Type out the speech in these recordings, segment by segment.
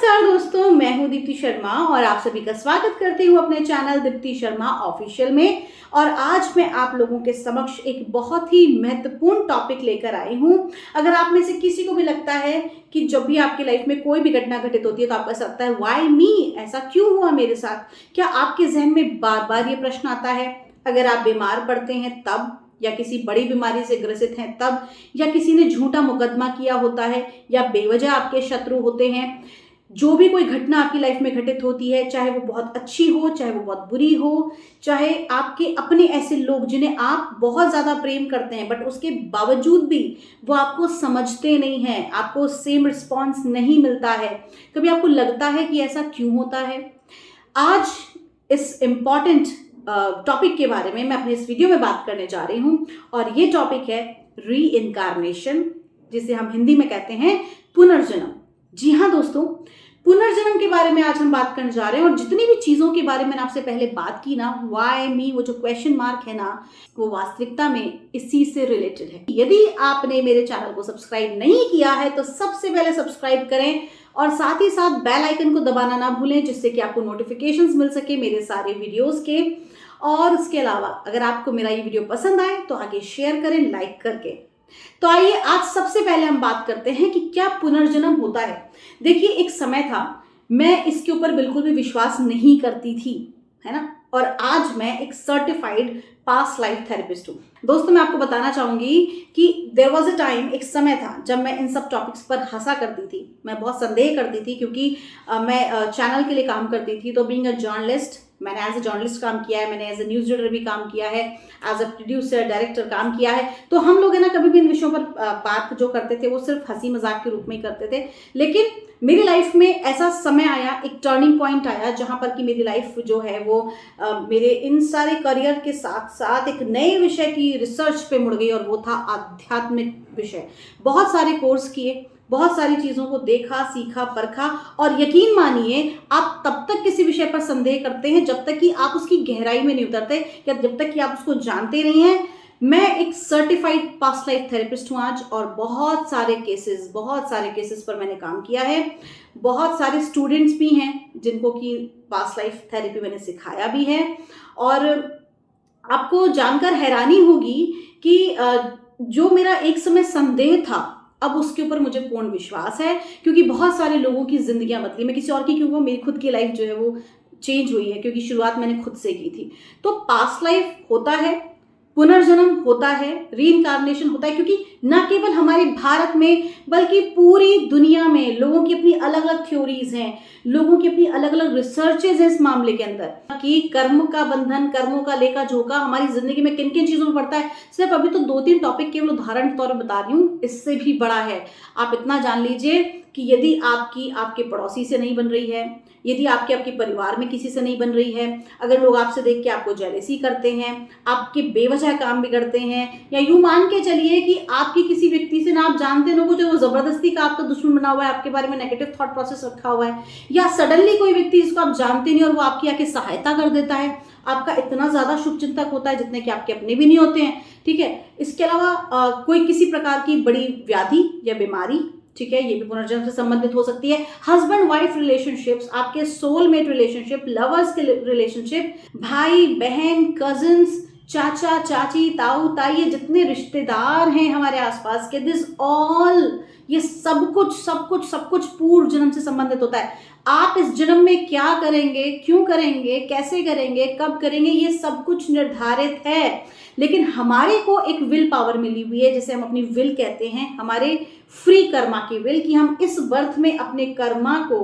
नमस्कार दोस्तों, मैं हूं दीप्ति शर्मा और आप सभी का स्वागत करती हूं अपने चैनल दीप्ति शर्मा ऑफिशियल में। और आज मैं आप लोगों के समक्ष एक बहुत ही महत्वपूर्ण टॉपिक लेकर आई हूं। अगर आप में से किसी को भी लगता है कि जब भी आपकी लाइफ में कोई भी घटना घटित होती है तो आपको ऐसा लगता है व्हाई मी, ऐसा क्यों हुआ मेरे साथ, क्या आपके जहन में बार बार ये प्रश्न आता है? अगर आप बीमार पड़ते हैं तब, या किसी बड़ी बीमारी से ग्रसित हैं तब, या किसी ने झूठा मुकदमा किया होता है, या बेवजह आपके शत्रु होते हैं, जो भी कोई घटना आपकी लाइफ में घटित होती है, चाहे वो बहुत अच्छी हो, चाहे वो बहुत बुरी हो, चाहे आपके अपने ऐसे लोग जिन्हें आप बहुत ज़्यादा प्रेम करते हैं बट उसके बावजूद भी वो आपको समझते नहीं हैं, आपको सेम रिस्पॉन्स नहीं मिलता है, कभी आपको लगता है कि ऐसा क्यों होता है? आज इस इम्पॉर्टेंट टॉपिक के बारे में मैं अपने इस वीडियो में बात करने जा रही हूँ और ये टॉपिक है री इनकारनेशन, जिसे हम हिंदी में कहते हैं पुनर्जन्म। जी हाँ दोस्तों, पुनर्जन्म के बारे में आज हम बात करने जा रहे हैं। और जितनी भी चीज़ों के बारे में मैंने आपसे पहले बात की ना, वाई मी, वो जो क्वेश्चन मार्क है ना, वो वास्तविकता में इसी से रिलेटेड है। यदि आपने मेरे चैनल को सब्सक्राइब नहीं किया है तो सबसे पहले सब्सक्राइब करें और साथ ही साथ बेल आइकन को दबाना ना भूलें, जिससे कि आपको नोटिफिकेशंस मिल सके मेरे सारे वीडियोस के। और उसके अलावा अगर आपको मेरा ये वीडियो पसंद आए तो आगे शेयर करें लाइक करके। तो आइए आज सबसे पहले हम बात करते हैं कि क्या पुनर्जन्म होता है। देखिए, एक समय था मैं इसके ऊपर बिल्कुल भी विश्वास नहीं करती थी, है ना, और आज मैं एक सर्टिफाइड पास्ट लाइफ थेरेपिस्ट हूँ। दोस्तों, मैं आपको बताना चाहूंगी कि देयर वाज अ टाइम, एक समय था जब मैं इन सब टॉपिक्स पर हंसा करती थी, मैं बहुत संदेह करती थी, क्योंकि मैं चैनल के लिए काम करती थी। तो बीइंग अ जर्नलिस्ट, मैंने एज ए जर्नलिस्ट काम किया है, मैंने एज ए न्यूज़ रीडर भी काम किया है, एज अ प्रोड्यूसर डायरेक्टर काम किया है। तो हम लोग है ना, कभी भी इन विषयों पर बात जो करते थे वो सिर्फ हंसी मजाक के रूप में ही करते थे। लेकिन मेरी लाइफ में ऐसा समय आया, एक टर्निंग पॉइंट आया, जहाँ पर कि मेरी लाइफ जो है वो मेरे इन सारे करियर के साथ साथ एक नए विषय की रिसर्च पे मुड़ गई, और वो था आध्यात्मिक विषय। बहुत सारे कोर्स किए, बहुत सारी चीज़ों को देखा, सीखा, परखा, और यकीन मानिए आप तब तक किसी विषय पर संदेह करते हैं जब तक कि आप उसकी गहराई में नहीं उतरते, या जब तक कि आप उसको जानते नहीं हैं। मैं एक सर्टिफाइड पास्ट लाइफ थेरेपिस्ट हूँ आज, और बहुत सारे केसेस पर मैंने काम किया है। बहुत सारे स्टूडेंट्स भी हैं जिनको कि पास्ट लाइफ थेरेपी मैंने सिखाया भी है। और आपको जानकर हैरानी होगी कि जो मेरा एक समय संदेह था, अब उसके ऊपर मुझे पूर्ण विश्वास है, क्योंकि बहुत सारे लोगों की जिंदगियां बदली। मैं किसी और की क्यों, मेरी खुद की लाइफ जो है वो चेंज हुई है, क्योंकि शुरुआत मैंने खुद से की थी। तो पास्ट लाइफ होता है, पुनर्जन्म होता है, रीइंकारनेशन होता है, क्योंकि न केवल हमारे भारत में बल्कि पूरी दुनिया में लोगों की अपनी अलग अलग थ्योरीज हैं, लोगों की अपनी अलग अलग रिसर्चेज हैं इस मामले के अंदर कि कर्म का बंधन, कर्मों का लेखा जोखा हमारी जिंदगी में किन किन चीजों में पड़ता है। सिर्फ अभी तो 2-3 टॉपिक केवल उदाहरण के तौर पर बता रही हूँ, इससे भी बड़ा है। आप इतना जान लीजिए कि यदि आपके पड़ोसी से नहीं बन रही है, यदि आपके परिवार में किसी से नहीं बन रही है, अगर लोग आपसे देख के आपको जेलसी करते हैं, आपके बेवजह काम बिगड़ते हैं, या यूं मान के चलिए कि आपकी किसी व्यक्ति से ना आप जानते लोगों जो वो जबरदस्ती का आपका दुश्मन बना हुआ है, आपके बारे में नेगेटिव थॉट प्रोसेस रखा हुआ है, या सडनली कोई व्यक्ति जिसको आप जानते नहीं और वो आपकी आके सहायता कर देता है, आपका इतना ज्यादा शुभ चिंतक होता है जितने कि आपके अपने भी नहीं होते हैं, ठीक है। इसके अलावा कोई किसी प्रकार की बड़ी व्याधि या बीमारी, ठीक है, ये भी पुनर्जन्म से संबंधित हो सकती है। हस्बैंड वाइफ रिलेशनशिप्स, आपके सोलमेट रिलेशनशिप, लवर्स के रिलेशनशिप, भाई बहन, कजिन्स, चाचा चाची, ताऊ ताई, ये जितने रिश्तेदार हैं हमारे आसपास के, दिस ऑल, ये सब कुछ पूर्व जन्म से संबंधित होता है। आप इस जन्म में क्या करेंगे, क्यों करेंगे, कैसे करेंगे, कब करेंगे, ये सब कुछ निर्धारित है। लेकिन हमारे को एक विल पावर मिली हुई है, जिसे हम अपनी विल कहते हैं, हमारे फ्री कर्मा की विल, कि हम इस बर्थ में अपने कर्मा को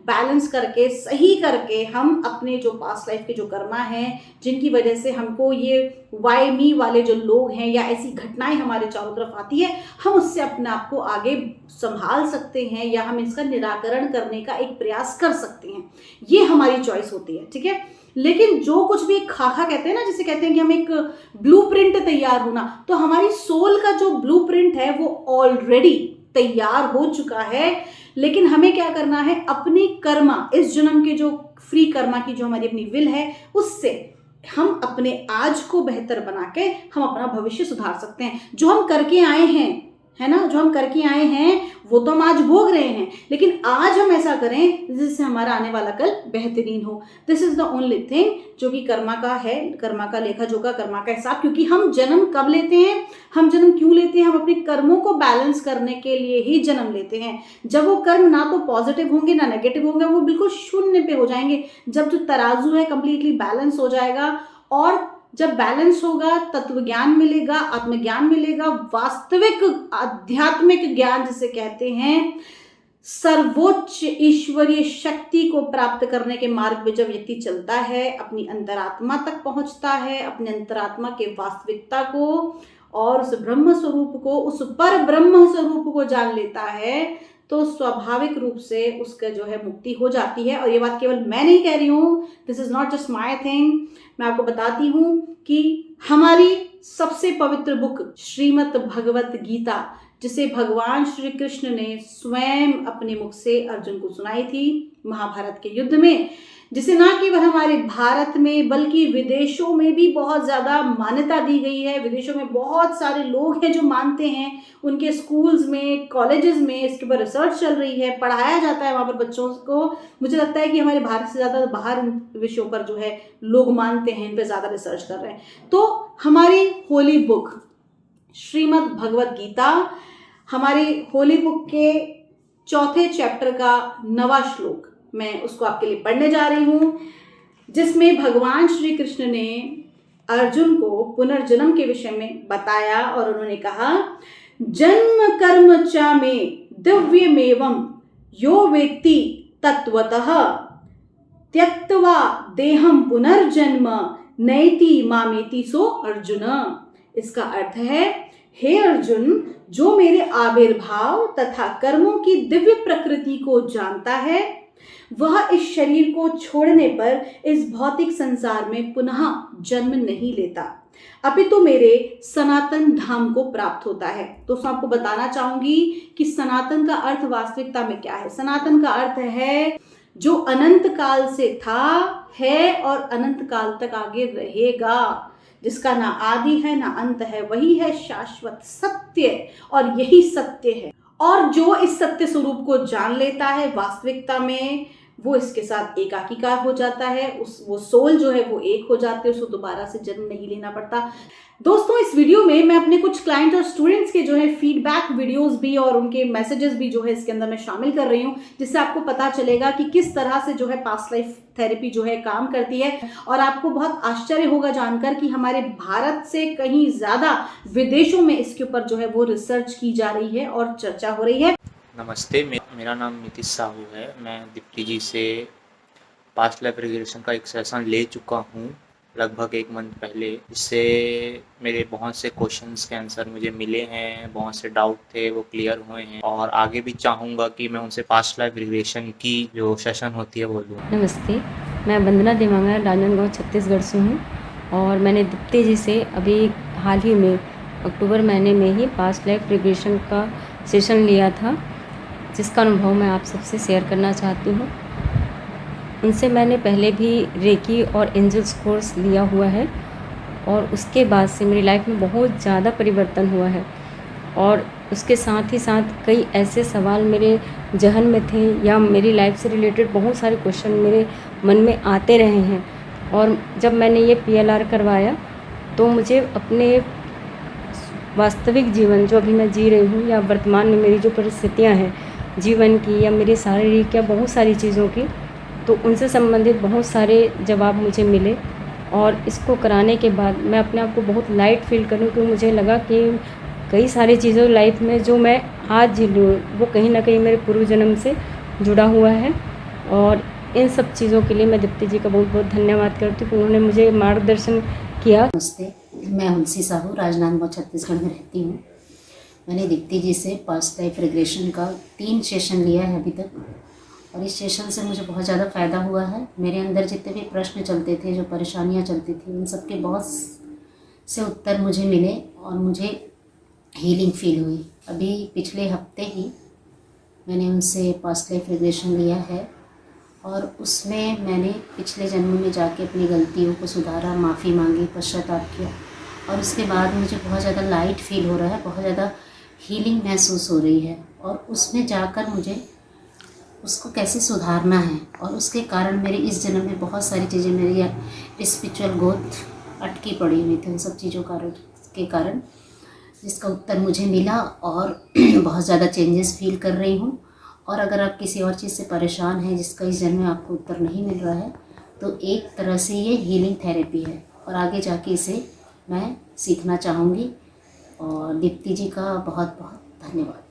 बैलेंस करके, सही करके, हम अपने जो पास्ट लाइफ के जो कर्मा हैं, जिनकी वजह से हमको ये वाई मी वाले जो लोग हैं या ऐसी घटनाएं हमारे चारों तरफ आती है, हम उससे अपने आप को आगे संभाल सकते हैं, या हम इसका निराकरण करने का एक प्रयास कर सकते हैं। ये हमारी चॉइस होती है, ठीक है। लेकिन जो कुछ भी एक खाका कहते हैं ना, जिसे कहते हैं कि हम एक ब्लूप्रिंट तैयार होना, तो हमारी सोल का जो ब्लूप्रिंट है वो ऑलरेडी तैयार हो चुका है। लेकिन हमें क्या करना है, अपनी कर्मा, इस जन्म के जो फ्री कर्मा की जो हमारी अपनी विल है, उससे हम अपने आज को बेहतर बना के हम अपना भविष्य सुधार सकते हैं। जो हम करके आए हैं, है ना, जो हम करके आए हैं वो तो हम आज भोग रहे हैं, लेकिन आज हम ऐसा करें जिससे हमारा आने वाला कल बेहतरीन हो। This is the only thing जो कि कर्मा का है, कर्मा का लेखा जोखा, कर्मा का हिसाब। क्योंकि हम जन्म कब लेते हैं, हम जन्म क्यों लेते हैं, हम अपने कर्मों को बैलेंस करने के लिए ही जन्म लेते हैं। जब वो कर्म ना तो पॉजिटिव होंगे ना नेगेटिव होंगे, वो बिल्कुल शून्य पे हो जाएंगे। जब जो तराजू है कंप्लीटली बैलेंस हो जाएगा, और जब बैलेंस होगा तत्व ज्ञान मिलेगा, आत्मज्ञान मिलेगा, वास्तविक आध्यात्मिक ज्ञान जिसे कहते हैं, सर्वोच्च ईश्वरीय शक्ति को प्राप्त करने के मार्ग में जब व्यक्ति चलता है, अपनी अंतरात्मा तक पहुंचता है, अपने अंतरात्मा के वास्तविकता को और उस ब्रह्म स्वरूप को, उस पर ब्रह्म स्वरूप को जान लेता है, तो स्वाभाविक रूप से उसका जो है मुक्ति हो जाती है। और ये बात केवल मैं नहीं कह रही हूँ, this is not just my thing. मैं आपको बताती हूँ कि हमारी सबसे पवित्र बुक श्रीमद् भगवत गीता, जिसे भगवान श्री कृष्ण ने स्वयं अपने मुख से अर्जुन को सुनाई थी महाभारत के युद्ध में, जिसे ना केवल हमारे भारत में बल्कि विदेशों में भी बहुत ज़्यादा मान्यता दी गई है। विदेशों में बहुत सारे लोग हैं जो मानते हैं, उनके स्कूल्स में, कॉलेजेस में इसके ऊपर रिसर्च चल रही है, पढ़ाया जाता है वहाँ पर बच्चों को। मुझे लगता है कि हमारे भारत से ज़्यादा बाहर इन विषयों पर जो है लोग मानते हैं, इन पर ज़्यादा रिसर्च कर रहे हैं। तो हमारी होली बुक श्रीमद् भगवत गीता, हमारी होली बुक के चौथे चैप्टर का 9वां श्लोक, मैं उसको आपके लिए पढ़ने जा रही हूँ, जिसमें भगवान श्री कृष्ण ने अर्जुन को पुनर्जन्म के विषय में बताया। और उन्होंने कहा, जन्म कर्म च मे दिव्यमेवं यो वेत्ति तत्वतः त्यक्त्वा देहं पुनर्जन्म नैति मामेति सो अर्जुन। इसका अर्थ है, हे अर्जुन, जो मेरे आविर्भाव तथा कर्मों की दिव्य प्रकृति को जानता है, वह इस शरीर को छोड़ने पर इस भौतिक संसार में पुनः जन्म नहीं लेता, अपितु मेरे सनातन धाम को प्राप्त होता है। तो आपको बताना चाहूंगी कि सनातन का अर्थ वास्तविकता में क्या है। सनातन का अर्थ है जो अनंत काल से था, है और अनंत काल तक आगे रहेगा, जिसका ना आदि है ना अंत है, वही है शाश्वत सत्य, और यही सत्य है। और जो इस सत्य स्वरूप को जान लेता है वास्तविकता में, वो इसके साथ एकाकीकार हो जाता है, वो सोल जो है वो एक हो जाते हैं, उसको दोबारा से जन्म नहीं लेना पड़ता। दोस्तों, इस वीडियो में मैं अपने कुछ क्लाइंट और स्टूडेंट्स के जो है फीडबैक वीडियोस भी और उनके मैसेजेस भी जो है इसके अंदर मैं शामिल कर रही हूँ, जिससे आपको पता चलेगा कि किस तरह से जो है पास्ट लाइफ थेरेपी जो है काम करती है। और आपको बहुत आश्चर्य होगा जानकर कि हमारे भारत से कहीं ज़्यादा विदेशों में इसके ऊपर जो है वो रिसर्च की जा रही है और चर्चा हो रही है। नमस्ते, मेरा नाम नीतीश साहू है। मैं दीप्ति जी से पास्ट लाइफ रिग्रेशन का एक सेशन ले चुका हूँ लगभग 1 मंथ पहले। इससे मेरे बहुत से क्वेश्चंस के आंसर मुझे मिले हैं, बहुत से डाउट थे वो क्लियर हुए हैं, और आगे भी चाहूँगा कि मैं उनसे पास्ट लाइफ रिग्रेशन की जो सेशन होती है वो लूँ। नमस्ते, मैं वंदना देवांगना राजनांदगांव छत्तीसगढ़ से हूँ, और मैंने दीप्ति जी से अभी हाल ही में अक्टूबर महीने में ही पास्ट लाइफ रिग्रेशन का सेशन लिया था, जिसका अनुभव मैं आप सबसे शेयर करना चाहती हूँ। उनसे मैंने पहले भी रेकी और एंजल्स कोर्स लिया हुआ है, और उसके बाद से मेरी लाइफ में बहुत ज़्यादा परिवर्तन हुआ है। और उसके साथ ही साथ कई ऐसे सवाल मेरे जहन में थे, या मेरी लाइफ से रिलेटेड बहुत सारे क्वेश्चन मेरे मन में आते रहे हैं। और जब मैंने ये PLR करवाया, तो मुझे अपने वास्तविक जीवन जो अभी मैं जी रही हूँ, या वर्तमान में मेरी जो परिस्थितियाँ हैं जीवन की, या मेरी शारीरिक या बहुत सारी चीज़ों की, तो उनसे संबंधित बहुत सारे जवाब मुझे मिले। और इसको कराने के बाद मैं अपने आप को बहुत लाइट फील करूँ, क्योंकि मुझे लगा कि कई सारी चीज़ों लाइफ में जो मैं आज जी लूँ वो कहीं ना कहीं मेरे पूर्व जन्म से जुड़ा हुआ है। और इन सब चीज़ों के लिए मैं दीप्ति जी का बहुत बहुत धन्यवाद करती हूँ कि उन्होंने मुझे मार्गदर्शन किया। नमस्ते, मैं हुंसी साहू राजनांदगांव छत्तीसगढ़ में रहती हूँ। मैंने दीप्ति जी से पास्ट लाइफ रिग्रेशन का 3 सेशन लिया है अभी तक, और इस सेशन से मुझे बहुत ज़्यादा फ़ायदा हुआ है। मेरे अंदर जितने भी प्रश्न चलते थे, जो परेशानियाँ चलती थी, उन सब के बहुत से उत्तर मुझे मिले और मुझे हीलिंग फील हुई। अभी पिछले हफ्ते ही मैंने उनसे पास्ट लाइफ रिग्रेशन लिया है, और उसमें मैंने पिछले जन्म में जाके अपनी गलतियों को सुधारा, माफ़ी मांगी, पश्चाताप किया, और उसके बाद मुझे बहुत ज़्यादा लाइट फील हो रहा है, बहुत ज़्यादा हीलिंग महसूस हो रही है और उसमें जाकर मुझे उसको कैसे सुधारना है और उसके कारण मेरे इस जन्म में बहुत सारी चीज़ें मेरी स्पिरिचुअल ग्रोथ अटकी पड़ी हुई थी उन सब चीज़ों के कारण जिसका उत्तर मुझे मिला और बहुत ज़्यादा चेंजेस फील कर रही हूँ। और अगर आप किसी और चीज़ से परेशान हैं जिसका इस जन्म में आपको उत्तर नहीं मिल रहा है तो एक तरह से ये हीलिंग थेरेपी है और आगे जाके इसे मैं सीखना चाहूँगी। और दीप्ति जी का बहुत बहुत धन्यवाद।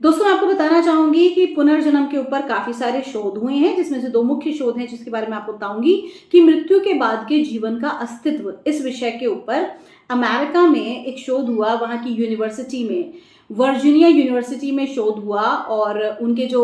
दोस्तों मैं आपको बताना चाहूंगी कि पुनर्जन्म के ऊपर काफी सारे शोध हुए हैं, जिसमें से 2 मुख्य शोध हैं जिसके बारे में आपको बताऊंगी कि मृत्यु के बाद के जीवन का अस्तित्व, इस विषय के ऊपर अमेरिका में एक शोध हुआ। वहां की यूनिवर्सिटी में, वर्जीनिया यूनिवर्सिटी में शोध हुआ और उनके जो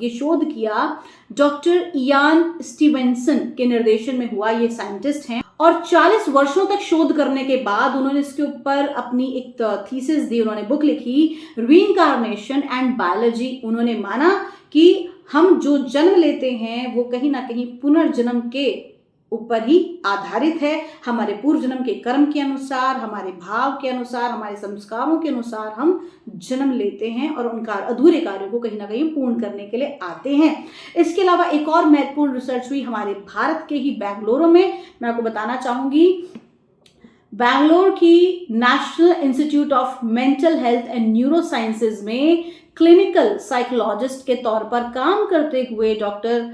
ये शोध किया डॉक्टर इयान स्टीवेंसन के निर्देशन में हुआ। ये साइंटिस्ट हैं और 40 वर्षों तक शोध करने के बाद उन्होंने इसके ऊपर अपनी एक थीसिस दी, उन्होंने बुक लिखी रीइंकार्नेशन एंड बायोलॉजी। उन्होंने माना कि हम जो जन्म लेते हैं वो कहीं ना कहीं पुनर्जन्म के ऊपर ही आधारित है। हमारे पूर्व जन्म के कर्म के अनुसार, हमारे भाव के अनुसार, हमारे संस्कारों के अनुसार हम जन्म लेते हैं और उन अधूरे कार्यों को कहीं ना कहीं पूर्ण करने के लिए आते हैं। इसके अलावा एक और महत्वपूर्ण रिसर्च हुई हमारे भारत के ही बेंगलुरु में। मैं आपको बताना चाहूंगी बैंगलोर की national institute of mental health and neuro sciences में क्लिनिकल साइकोलॉजिस्ट के तौर पर काम करते हुए डॉक्टर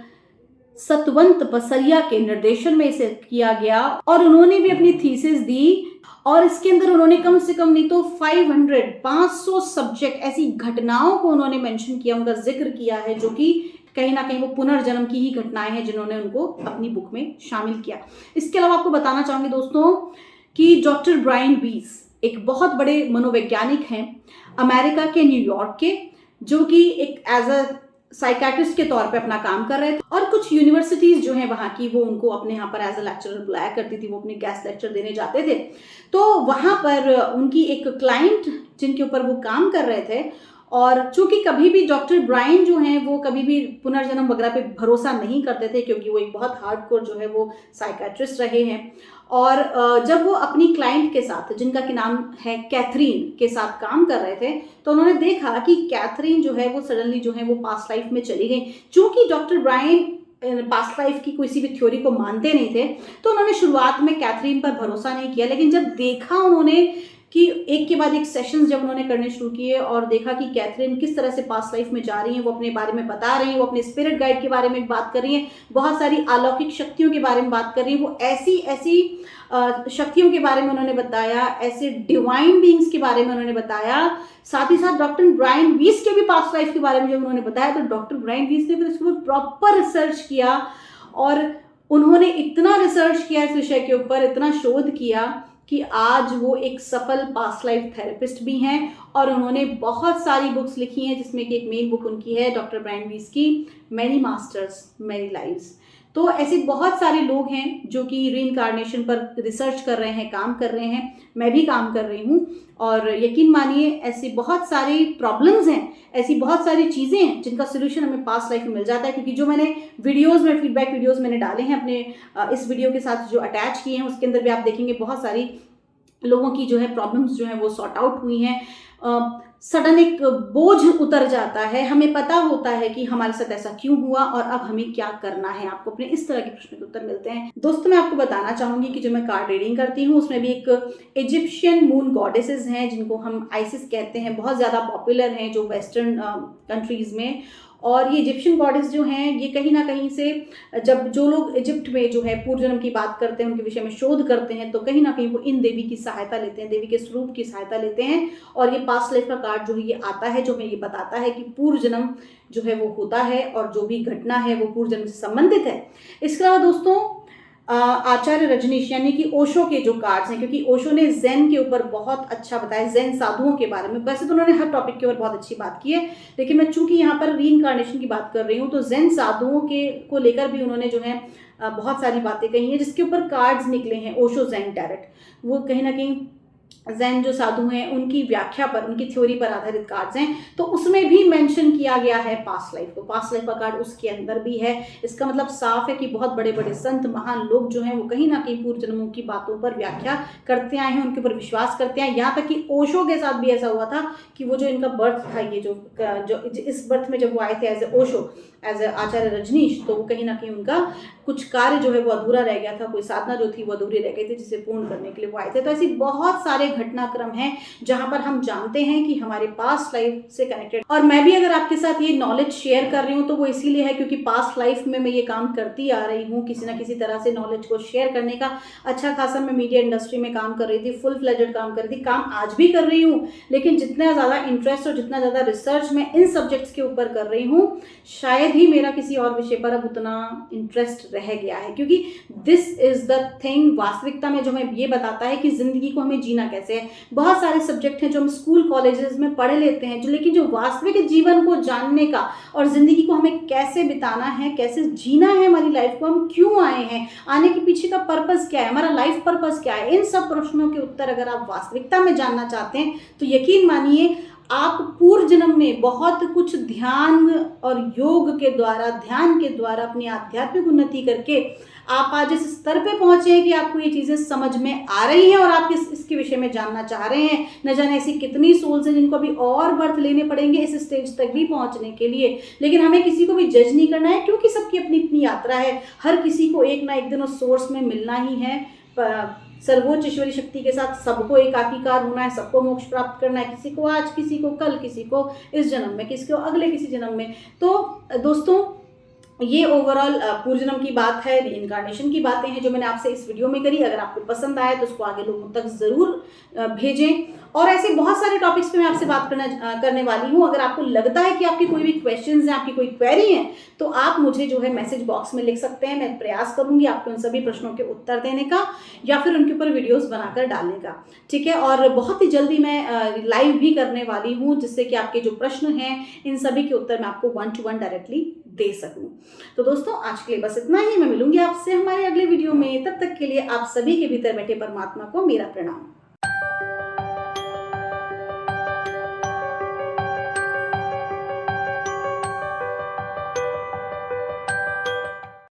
सतवंत बसरिया के निर्देशन में इसे किया गया और उन्होंने भी अपनी थीसिस दी और इसके अंदर उन्होंने कम से कम नहीं तो 500 सब्जेक्ट, ऐसी घटनाओं को उन्होंने मेंशन किया, उनका जिक्र किया है जो कि कहीं ना कहीं वो पुनर्जन्म की ही घटनाएं हैं जिन्होंने उनको अपनी बुक में शामिल किया। इसके अलावा आपको बताना चाहूंगी दोस्तों कि डॉक्टर ब्रायन वीस एक बहुत बड़े मनोवैज्ञानिक हैं अमेरिका के न्यूयॉर्क के, जो कि एक एज अ साइकाट्रिस्ट के तौर पे अपना काम कर रहे थे और कुछ यूनिवर्सिटीज जो हैं वहाँ की वो उनको अपने यहाँ पर एज अ लेक्चरर बुलाया करती थी, वो अपने गेस्ट लेक्चर देने जाते थे। तो वहाँ पर उनकी एक क्लाइंट जिनके ऊपर वो काम कर रहे थे और चूंकि कभी भी डॉक्टर ब्रायन जो हैं वो कभी भी पुनर्जन्म वगैरह पे भरोसा नहीं करते थे क्योंकि वो एक बहुत हार्डकोर जो है वो साइकाट्रिस्ट रहे हैं। और जब वो अपनी क्लाइंट के साथ, जिनका कि नाम है कैथरीन, के साथ काम कर रहे थे तो उन्होंने देखा कि कैथरीन जो है वो सडनली जो है वो पास्ट लाइफ में चली गई। चूंकि डॉक्टर ब्रायन पास्ट लाइफ की किसी भी थ्योरी को मानते नहीं थे तो उन्होंने शुरुआत में कैथरीन पर भरोसा नहीं किया, लेकिन जब देखा उन्होंने कि एक के बाद एक सेशंस जब उन्होंने करने शुरू किए और देखा कि कैथरीन किस तरह से पास्ट लाइफ में जा रही हैं, वो अपने बारे में बता रही हैं, वो अपने स्पिरिट गाइड के बारे में बात कर रही हैं, बहुत सारी अलौकिक शक्तियों के बारे में बात कर रही हैं, वो ऐसी शक्तियों के बारे में उन्होंने बताया, ऐसे डिवाइन बीइंग्स के बारे में उन्होंने बताया। साथ ही साथ डॉक्टर ब्रायन वीस के भी पास्ट लाइफ के बारे में जब उन्होंने बताया तो डॉक्टर ब्रायन वीस ने फिर इसके ऊपर प्रॉपर रिसर्च किया और उन्होंने इतना रिसर्च किया इस विषय के ऊपर, इतना शोध किया कि आज वो एक सफल पास्ट लाइफ थेरेपिस्ट भी हैं और उन्होंने बहुत सारी बुक्स लिखी हैं जिसमें कि एक मेन बुक उनकी है डॉक्टर ब्रायन वीस की, मैनी मास्टर्स मैनी लाइव्स। तो ऐसे बहुत सारे लोग हैं जो कि रीइंकार्नेशन पर रिसर्च कर रहे हैं, काम कर रहे हैं, मैं भी काम कर रही हूँ और यकीन मानिए ऐसी बहुत सारी प्रॉब्लम्स हैं, ऐसी बहुत सारी चीज़ें हैं जिनका सोल्यूशन हमें पास्ट लाइफ में मिल जाता है। क्योंकि जो मैंने वीडियोस में फीडबैक वीडियोस मैंने डाले हैं अपने इस वीडियो के साथ जो अटैच किए हैं उसके अंदर भी आप देखेंगे बहुत सारी लोगों की जो है प्रॉब्लम्स जो है वो सॉर्ट आउट हुई हैं। सडन एक बोझ उतर जाता है, हमें पता होता है कि हमारे साथ ऐसा क्यों हुआ और अब हमें क्या करना है। आपको अपने इस तरह के प्रश्न के उत्तर मिलते हैं। दोस्तों मैं आपको बताना चाहूंगी कि जो मैं कार्ड रीडिंग करती हूँ उसमें भी एक इजिप्शियन मून गॉडेसेस हैं जिनको हम आइसिस कहते हैं, बहुत ज़्यादा पॉपुलर हैं जो वेस्टर्न कंट्रीज़ में। और ये इजिप्शियन गॉडेस जो हैं ये कहीं ना कहीं से जब जो लोग इजिप्ट में जो है पूर्व जन्म की बात करते हैं, उनके विषय में शोध करते हैं तो कहीं ना कहीं वो इन देवी की सहायता लेते हैं, देवी के स्वरूप की सहायता लेते हैं। और ये पास्ट लाइफ का कार्ड जो है ये आता है जो हमें ये बताता है कि पूर्व जन्म जो है वो होता है और जो भी घटना है वो पूर्व जन्म से संबंधित है। इसके अलावा दोस्तों आचार्य रजनीश यानी कि ओशो के जो कार्ड्स हैं, क्योंकि ओशो ने ज़ेन के ऊपर बहुत अच्छा बताया, ज़ेन साधुओं के बारे में। वैसे तो उन्होंने हर टॉपिक के ऊपर बहुत अच्छी बात की है, लेकिन मैं चूंकि यहाँ पर रीइंकार्नेशन की बात कर रही हूँ तो ज़ेन साधुओं के को लेकर भी उन्होंने जो है बहुत सारी बातें कही हैं जिसके ऊपर कार्ड्स निकले हैं। ओशो ज़ेन टैरेट वो कहीं ना कहीं जैन जो साधु हैं उनकी व्याख्या पर, उनकी थ्योरी पर आधारित कार्ड्स हैं, तो उसमें भी मेंशन किया गया है पास्ट लाइफ को। पास्ट लाइफ का कार्ड उसके अंदर भी है। इसका मतलब साफ है कि बहुत बड़े बड़े संत, महान लोग जो हैं वो कहीं ना कहीं पूर्व जन्मों की बातों पर व्याख्या करते आए हैं, उनके ऊपर विश्वास करते हैं। यहाँ तक कि ओशो के साथ भी ऐसा हुआ था कि वो जो इनका बर्थ था, ये जो इस बर्थ में जब वो आए थे as a Osho, as a Acharya Rajneesh, तो वो कहीं ना कहीं उनका कुछ कार्य जो है वो अधूरा रह गया था, कोई साधना जो थी वो अधूरी रह गई थी, जिसे पूर्ण करने के लिए वो आए थे। तो ऐसी बहुत सारे घटनाक्रम हैं जहां पर हम जानते हैं कि हमारे पास्ट लाइफ से कनेक्टेड। और मैं भी अगर आपके साथ ये नॉलेज शेयर कर रही हूँ तो वो इसीलिए है क्योंकि पास्ट लाइफ में मैं ये काम करती आ रही हूँ, किसी ना किसी तरह से नॉलेज को शेयर करने का। अच्छा खासा मैं मीडिया इंडस्ट्री में काम कर रही थी, फुल फ्लेजेड काम कर रही थी, काम आज भी कर रही हूँ, लेकिन जितना ज़्यादा इंटरेस्ट और जितना ज़्यादा रिसर्च मैं इन सब्जेक्ट्स के ऊपर कर रही हूँ, शायद ही मेरा किसी और विषय पर अब उतना इंटरेस्ट रह गया है, क्योंकि दिस इज द थिंग। वास्तविकता में जो हमें ये बताता है कि जिंदगी को हमें जीना कैसे है। बहुत सारे सब्जेक्ट हैं जो हम स्कूल कॉलेजेस में पढ़ लेते हैं, जो लेकिन जो वास्तविक जीवन को जानने का और जिंदगी को हमें कैसे बिताना है, कैसे जीना है, हमारी लाइफ को हम क्यों आए हैं, आने के पीछे का पर्पस क्या है, हमारा लाइफ पर्पस क्या है, इन सब प्रश्नों के उत्तर अगर आप वास्तविकता में जानना चाहते हैं तो यकीन मानिए आप पूर्व जन्म में बहुत कुछ ध्यान और योग के द्वारा, ध्यान के द्वारा अपनी आध्यात्मिक उन्नति करके आप आज इस स्तर पे पहुंचे हैं कि आपको ये चीज़ें समझ में आ रही हैं और आप इसके विषय में जानना चाह रहे हैं। न जाने ऐसी कितनी सोल्स हैं जिनको अभी और बर्थ लेने पड़ेंगे इस स्टेज तक भी पहुंचने के लिए, लेकिन हमें किसी को भी जज नहीं करना है, क्योंकि सबकी अपनी अपनी यात्रा है। हर किसी को एक ना एक दिन उस सोर्स में मिलना ही है। सर्वोच्च ईश्वरी शक्ति के साथ सबको एकाकीकार होना है, सबको मोक्ष प्राप्त करना है, किसी को आज, किसी को कल, किसी को इस जन्म में, किसी को अगले किसी जन्म में। तो दोस्तों, ये ओवरऑल पूर्व जन्म की बात है, रीइंकार्नेशन की बातें हैं जो मैंने आपसे इस वीडियो में करी। अगर आपको पसंद आए तो उसको आगे लोगों तक ज़रूर भेजें। और ऐसे बहुत सारे टॉपिक्स पे मैं आपसे बात करने वाली हूँ। अगर आपको लगता है कि आपकी कोई भी क्वेश्चंस हैं, आपकी कोई क्वेरी है, तो आप मुझे जो है मैसेज बॉक्स में लिख सकते हैं। मैं प्रयास करूँगी आपके उन सभी प्रश्नों के उत्तर देने का या फिर उनके ऊपर वीडियोस बनाकर डालने का, ठीक है। और बहुत ही जल्दी मैं लाइव भी करने वाली हूँ, जिससे कि आपके जो प्रश्न हैं इन सभी के उत्तर मैं आपको 1-to-1 डायरेक्टली दे सकूँ। तो दोस्तों, आज के लिए बस इतना ही। मैं मिलूंगी आपसे हमारे अगले वीडियो में। तब तक के लिए आप सभी के भीतर बैठे परमात्मा को मेरा प्रणाम।